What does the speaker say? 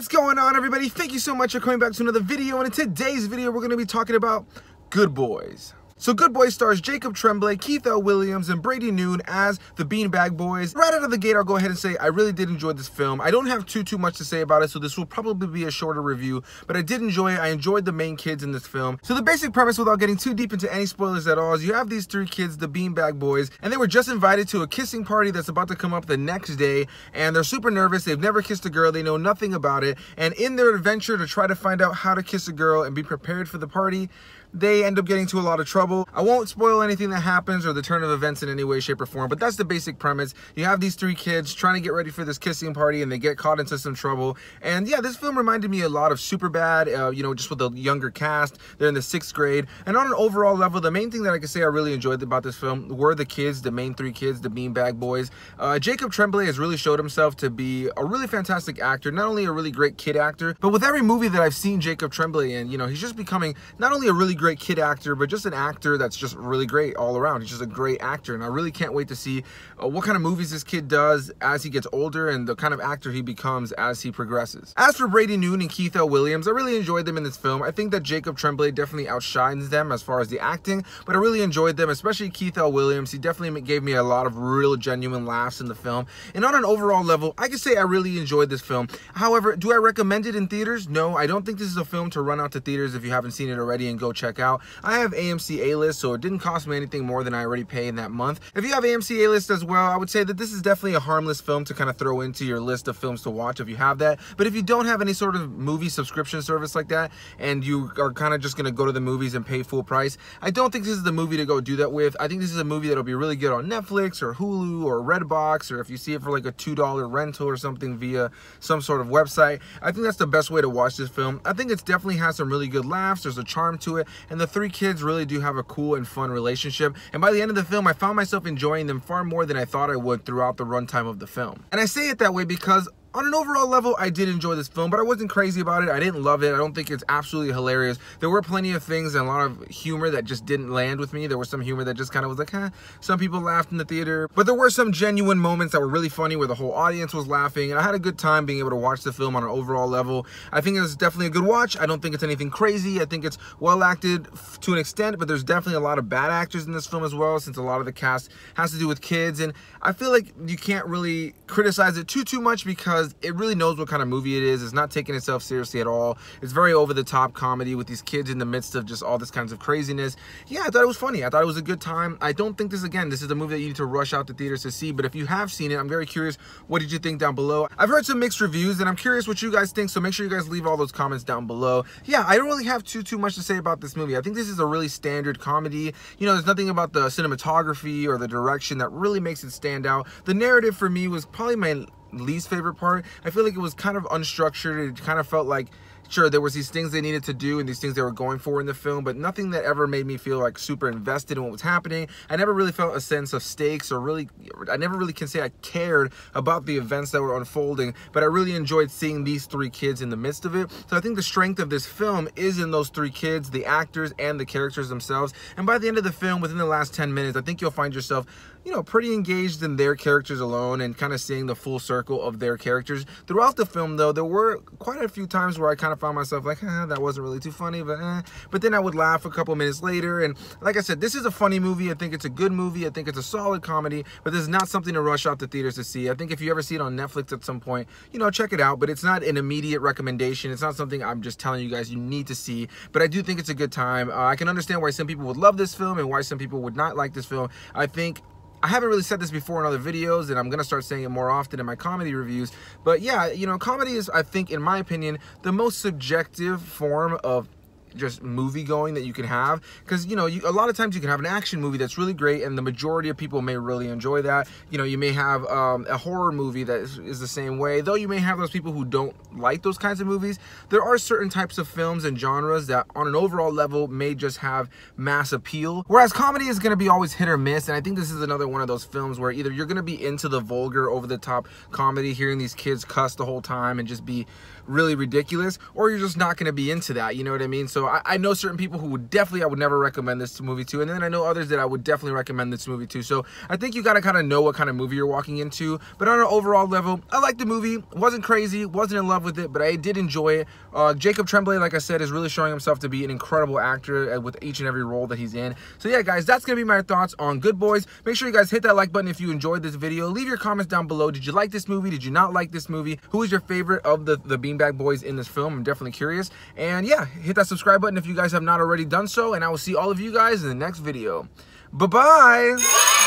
What's going on, everybody? Thank you so much for coming back to another video, and in today's video we're going to be talking about Good Boys. So Good Boys stars Jacob Tremblay, Keith L. Williams, and Brady Noon as the Beanbag Boys. Right out of the gate, I'll go ahead and say I really did enjoy this film. I don't have too much to say about it, so this will probably be a shorter review, but I did enjoy it. I enjoyed the main kids in this film. So the basic premise, without getting too deep into any spoilers at all, is you have these three kids, the Beanbag Boys, and they were just invited to a kissing party that's about to come up the next day, and they're super nervous. They've never kissed a girl. They know nothing about it, and in their adventure to try to find out how to kiss a girl and be prepared for the party, they end up getting into a lot of trouble. I won't spoil anything that happens or the turn of events in any way, shape, or form, but that's the basic premise. You have these three kids trying to get ready for this kissing party, and they get caught into some trouble. And yeah, this film reminded me a lot of Superbad, you know, just with the younger cast. They're in the 6th grade. And on an overall level, the main thing that I can say I really enjoyed about this film were the kids, the main three kids, the Beanbag Boys. Jacob Tremblay has really showed himself to be a really fantastic actor, not only a really great kid actor, but with every movie that I've seen Jacob Tremblay in, you know, he's just becoming not only a really great kid actor, but just an actor that's just really great all around. He's just a great actor, and I really can't wait to see what kind of movies this kid does as he gets older and the kind of actor he becomes as he progresses. As for Brady Noon and Keith L. Williams, I really enjoyed them in this film. I think that Jacob Tremblay definitely outshines them as far as the acting, but I really enjoyed them, especially Keith L. Williams. He definitely gave me a lot of real genuine laughs in the film, and on an overall level, I can say I really enjoyed this film. However, do I recommend it in theaters? No, I don't think this is a film to run out to theaters if you haven't seen it already and go check out. I have AMC A-List, so it didn't cost me anything more than I already paid in that month. If you have AMC A-List as well, I would say that this is definitely a harmless film to kind of throw into your list of films to watch if you have that. But if you don't have any sort of movie subscription service like that, and you are kind of just going to go to the movies and pay full price, I don't think this is the movie to go do that with. I think this is a movie that'll be really good on Netflix or Hulu or Redbox, or if you see it for like a $2 rental or something via some sort of website. I think that's the best way to watch this film. I think it definitely has some really good laughs. There's a charm to it, and the three kids really do have a cool and fun relationship, and by the end of the film I found myself enjoying them far more than I thought I would throughout the runtime of the film. And I say it that way because on an overall level, I did enjoy this film, but I wasn't crazy about it. I didn't love it. I don't think it's absolutely hilarious. There were plenty of things and a lot of humor that just didn't land with me. There was some humor that just kind of was like, eh. Some people laughed in the theater, but there were some genuine moments that were really funny where the whole audience was laughing, and I had a good time being able to watch the film on an overall level. I think it's definitely a good watch. I don't think it's anything crazy. I think it's well acted to an extent, but there's definitely a lot of bad actors in this film as well, since a lot of the cast has to do with kids, and I feel like you can't really criticize it too much because it really knows what kind of movie it is. It's not taking itself seriously at all. It's very over-the-top comedy with these kids in the midst of just all this kinds of craziness. Yeah, I thought it was funny. I thought it was a good time. I don't think this is a movie that you need to rush out to theaters to see, but if you have seen it, I'm very curious, what did you think down below? I've heard some mixed reviews, and I'm curious what you guys think, so make sure you guys leave all those comments down below. Yeah, I don't really have too much to say about this movie. I think this is a really standard comedy. You know, there's nothing about the cinematography or the direction that really makes it stand out. The narrative for me was probably my least favorite part. I feel like it was kind of unstructured. It kind of felt like, sure, there was these things they needed to do and these things they were going for in the film, but nothing that ever made me feel like super invested in what was happening. I never really felt a sense of stakes, or really, I never really can say I cared about the events that were unfolding, but I really enjoyed seeing these three kids in the midst of it. So I think the strength of this film is in those three kids, the actors and the characters themselves. And by the end of the film, within the last 10 minutes, I think you'll find yourself, you know, pretty engaged in their characters alone and kind of seeing the full circle of their characters. Throughout the film, though, there were quite a few times where I kind of found myself like, that wasn't really too funny, but then I would laugh a couple minutes later. And like I said, this is a funny movie. I think it's a good movie. I think it's a solid comedy, but this is not something to rush out to theaters to see. I think if you ever see it on Netflix at some point, you know, check it out, but it's not an immediate recommendation. It's not something I'm just telling you guys you need to see, but I do think it's a good time. I can understand why some people would love this film and why some people would not like this film. I haven't really said this before in other videos, and I'm going to start saying it more often in my comedy reviews. But yeah, you know, comedy is, I think, in my opinion, the most subjective form of just movie going that you can have, because you know, a lot of times you can have an action movie that's really great and the majority of people may really enjoy that. You know, you may have a horror movie that is the same way, though you may have those people who don't like those kinds of movies. There are certain types of films and genres that on an overall level may just have mass appeal, whereas comedy is going to be always hit or miss. And I think this is another one of those films where either you're going to be into the vulgar, over-the-top comedy, hearing these kids cuss the whole time and just be really ridiculous, or you're just not going to be into that, you know what I mean? So So I know certain people who would definitely, I would never recommend this movie to, and then I know others that I would definitely recommend this movie to. So I think you gotta kind of know what kind of movie you're walking into. But on an overall level, I liked the movie. Wasn't crazy, wasn't in love with it, but I did enjoy it. Jacob Tremblay, like I said, is really showing himself to be an incredible actor with each and every role that he's in. So yeah, guys, that's gonna be my thoughts on Good Boys. Make sure you guys hit that like button if you enjoyed this video. Leave your comments down below. Did you like this movie? Did you not like this movie? Who is your favorite of the Beanbag Boys in this film? I'm definitely curious. And yeah, hit that subscribe button if you guys have not already done so, and I will see all of you guys in the next video. Bye-bye!